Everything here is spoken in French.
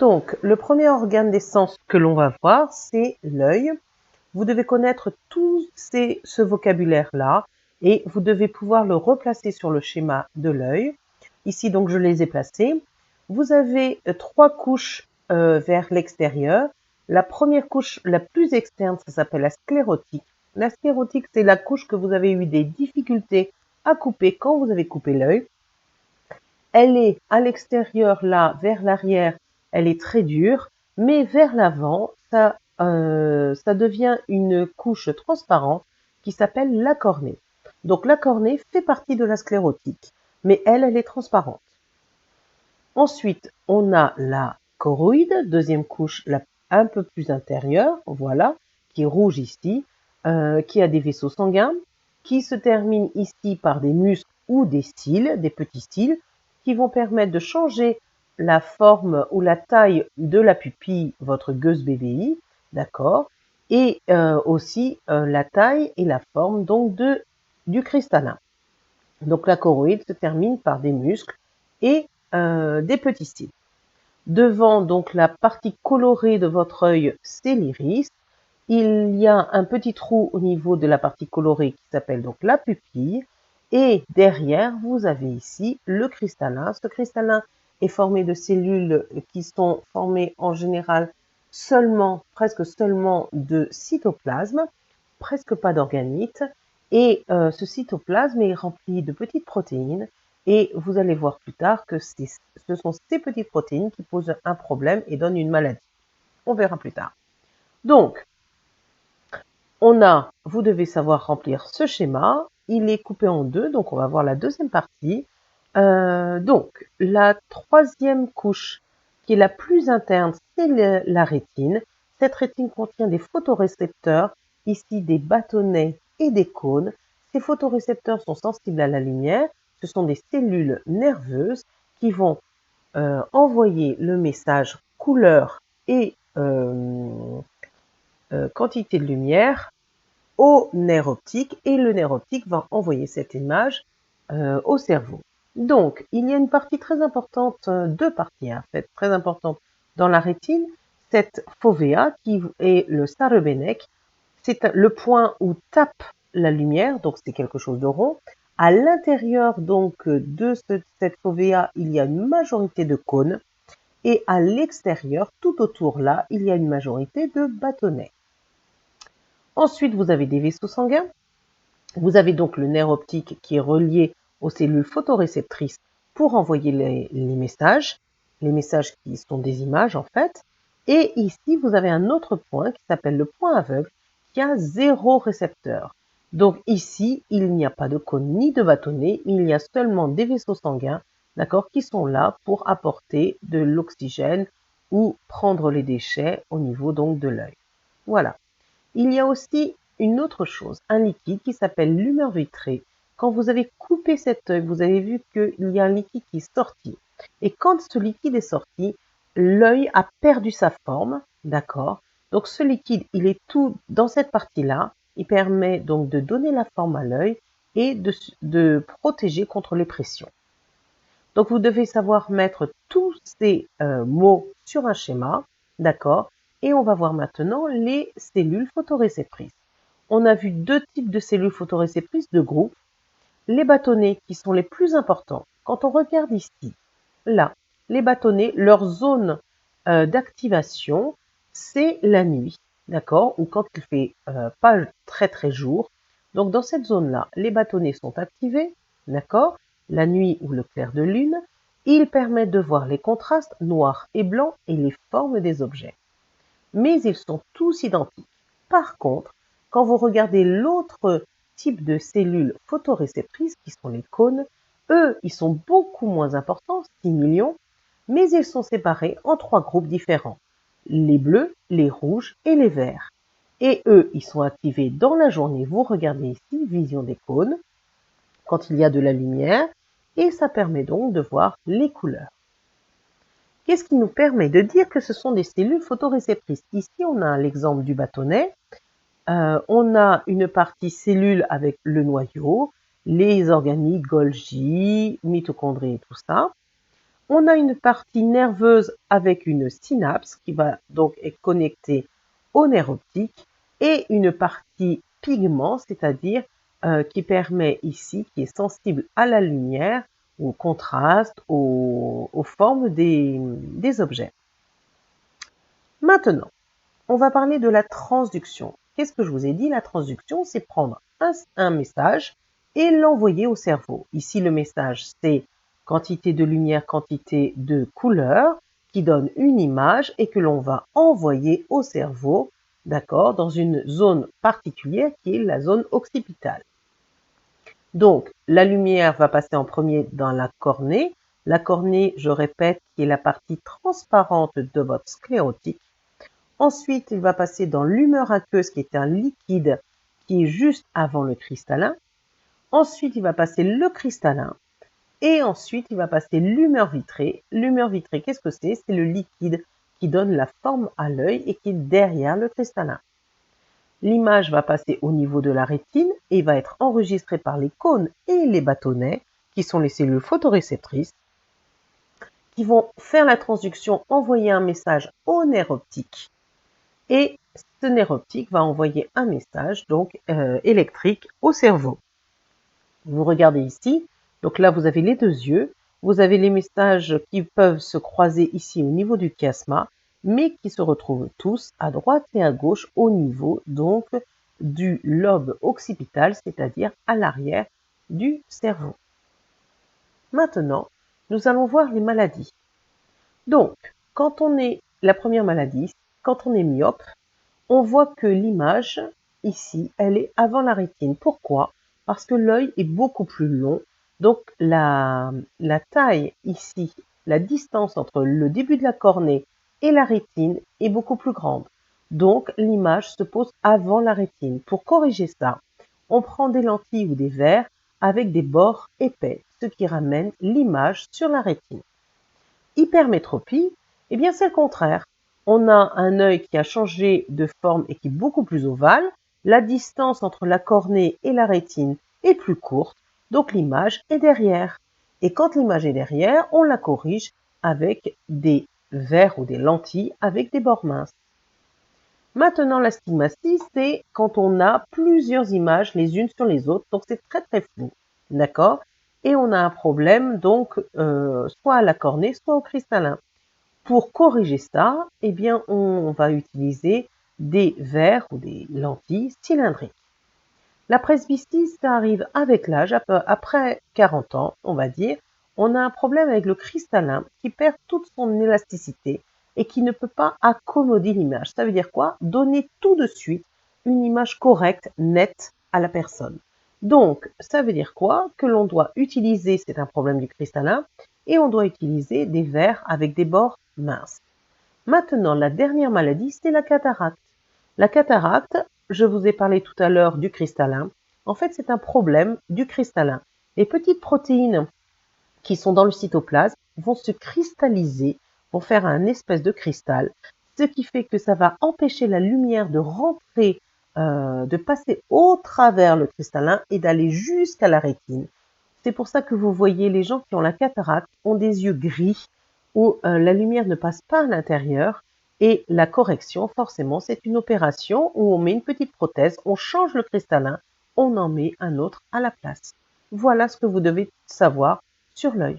Donc, le premier organe des sens que l'on va voir, c'est l'œil. Vous devez connaître tout ce vocabulaire-là et vous devez pouvoir le replacer sur le schéma de l'œil. Ici, donc, je les ai placés. Vous avez 3 couches vers l'extérieur. La première couche, la plus externe, ça s'appelle la sclérotique. La sclérotique, c'est la couche que vous avez eu des difficultés à couper quand vous avez coupé l'œil. Elle est à l'extérieur, là, vers l'arrière, elle est très dure, mais vers l'avant, ça devient une couche transparente qui s'appelle la cornée. Donc la cornée fait partie de la sclérotique, mais elle est transparente. Ensuite, on a la choroïde, deuxième couche un peu plus intérieure, voilà, qui est rouge ici, qui a des vaisseaux sanguins, qui se termine ici par des muscles ou des cils, des petits cils, qui vont permettre de changer la forme ou la taille de la pupille, votre gueuse BBI, d'accord, et aussi la taille et la forme donc du cristallin. Donc la choroïde se termine par des muscles et des petits cils. Devant donc la partie colorée de votre œil, c'est l'iris. Il y a un petit trou au niveau de la partie colorée qui s'appelle donc la pupille. Et derrière, vous avez ici le cristallin. Ce cristallin est formé de cellules qui sont formées en général presque seulement de cytoplasme, presque pas d'organites. Et ce cytoplasme est rempli de petites protéines. Et vous allez voir plus tard que ce sont ces petites protéines qui posent un problème et donnent une maladie. On verra plus tard. Donc, vous devez savoir remplir ce schéma. Il est coupé en deux, donc on va voir la deuxième partie. Donc, la troisième couche, qui est la plus interne, c'est la rétine. Cette rétine contient des photorécepteurs, ici des bâtonnets et des cônes. Ces photorécepteurs sont sensibles à la lumière. Ce sont des cellules nerveuses qui vont envoyer le message couleur et quantité de lumière au nerf optique et le nerf optique va envoyer cette image au cerveau. Donc, il y a une partie très importante, deux parties en fait, très importantes dans la rétine, cette fovea qui est le cerebellum, c'est le point où tape la lumière, donc c'est quelque chose de rond. À l'intérieur donc de cette fovea, il y a une majorité de cônes et à l'extérieur, tout autour là, il y a une majorité de bâtonnets. Ensuite, vous avez des vaisseaux sanguins. Vous avez donc le nerf optique qui est relié aux cellules photoréceptrices pour envoyer les messages qui sont des images en fait. Et ici, vous avez un autre point qui s'appelle le point aveugle qui a 0 récepteur. Donc ici, il n'y a pas de cône ni de bâtonnet, il y a seulement des vaisseaux sanguins, d'accord, qui sont là pour apporter de l'oxygène ou prendre les déchets au niveau donc de l'œil. Voilà. Il y a aussi une autre chose, un liquide qui s'appelle l'humeur vitrée. Quand vous avez coupé cet œil, vous avez vu qu'il y a un liquide qui est sorti. Et quand ce liquide est sorti, l'œil a perdu sa forme, d'accord? Donc ce liquide, il est tout dans cette partie-là. Il permet donc de donner la forme à l'œil et de protéger contre les pressions. Donc vous devez savoir mettre tous ces mots sur un schéma, d'accord? Et on va voir maintenant les cellules photoréceptrices. On a vu deux types de cellules photoréceptrices de groupe. Les bâtonnets qui sont les plus importants. Quand on regarde ici, là, les bâtonnets, leur zone d'activation, c'est la nuit, d'accord? Ou quand il fait pas très très jour. Donc dans cette zone-là, les bâtonnets sont activés, d'accord? La nuit ou le clair de lune. Ils permettent de voir les contrastes noir et blanc et les formes des objets. Mais ils sont tous identiques. Par contre, quand vous regardez l'autre type de cellules photoréceptrices, qui sont les cônes, eux, ils sont beaucoup moins importants, 6 millions, mais ils sont séparés en 3 groupes différents. Les bleus, les rouges et les verts. Et eux, ils sont activés dans la journée. Vous regardez ici, vision des cônes, quand il y a de la lumière, et ça permet donc de voir les couleurs. Qu'est-ce qui nous permet de dire que ce sont des cellules photoréceptrices? Ici, on a l'exemple du bâtonnet. On a une partie cellule avec le noyau, les organiques, Golgi, mitochondries et tout ça. On a une partie nerveuse avec une synapse qui va donc être connectée au nerf optique et une partie pigment, c'est-à-dire qui permet ici, qui est sensible à la lumière, au contraste, aux formes des objets. Maintenant, on va parler de la transduction. Qu'est-ce que je vous ai dit? La transduction, c'est prendre un message et l'envoyer au cerveau. Ici, le message, c'est quantité de lumière, quantité de couleur, qui donne une image et que l'on va envoyer au cerveau, d'accord, dans une zone particulière qui est la zone occipitale. Donc, la lumière va passer en premier dans la cornée. La cornée, je répète, qui est la partie transparente de votre sclérotique. Ensuite, il va passer dans l'humeur aqueuse, qui est un liquide qui est juste avant le cristallin. Ensuite, il va passer le cristallin. Et ensuite, il va passer l'humeur vitrée. L'humeur vitrée, qu'est-ce que c'est? C'est le liquide qui donne la forme à l'œil et qui est derrière le cristallin. L'image va passer au niveau de la rétine et va être enregistrée par les cônes et les bâtonnets, qui sont les cellules photoréceptrices, qui vont faire la transduction, envoyer un message au nerf optique. Et ce nerf optique va envoyer un message donc électrique au cerveau. Vous regardez ici, donc là vous avez les deux yeux, vous avez les messages qui peuvent se croiser ici au niveau du chiasma, mais qui se retrouvent tous à droite et à gauche au niveau donc du lobe occipital, c'est-à-dire à l'arrière du cerveau. Maintenant, nous allons voir les maladies. Donc, la première maladie, quand on est myope, on voit que l'image, ici, elle est avant la rétine. Pourquoi? Parce que l'œil est beaucoup plus long. Donc, la taille ici, la distance entre le début de la cornée et la rétine est beaucoup plus grande. Donc, l'image se pose avant la rétine. Pour corriger ça, on prend des lentilles ou des verres avec des bords épais, ce qui ramène l'image sur la rétine. Hypermétropie, eh bien c'est le contraire. On a un œil qui a changé de forme et qui est beaucoup plus ovale. La distance entre la cornée et la rétine est plus courte, donc l'image est derrière. Et quand l'image est derrière, on la corrige avec des verres ou des lentilles avec des bords minces. Maintenant, l'astigmatie, c'est quand on a plusieurs images les unes sur les autres, donc c'est très très flou, d'accord? Et on a un problème donc soit à la cornée, soit au cristallin. Pour corriger ça, eh bien, on va utiliser des verres ou des lentilles cylindriques. La presbytie, ça arrive avec l'âge, après 40 ans, on va dire. On a un problème avec le cristallin qui perd toute son élasticité et qui ne peut pas accommoder l'image. Ça veut dire quoi? Donner tout de suite une image correcte, nette à la personne. Donc, ça veut dire quoi? Que l'on doit utiliser, c'est un problème du cristallin, et on doit utiliser des verres avec des bords minces. Maintenant, la dernière maladie, c'est la cataracte. La cataracte, je vous ai parlé tout à l'heure du cristallin. En fait, c'est un problème du cristallin. Les petites protéines qui sont dans le cytoplasme vont se cristalliser, vont faire un espèce de cristal, ce qui fait que ça va empêcher la lumière de rentrer, de passer au travers le cristallin et d'aller jusqu'à la rétine. C'est pour ça que vous voyez les gens qui ont la cataracte ont des yeux gris où la lumière ne passe pas à l'intérieur. Et la correction, forcément, c'est une opération où on met une petite prothèse, on change le cristallin, on en met un autre à la place. Voilà ce que vous devez savoir sur l'œil.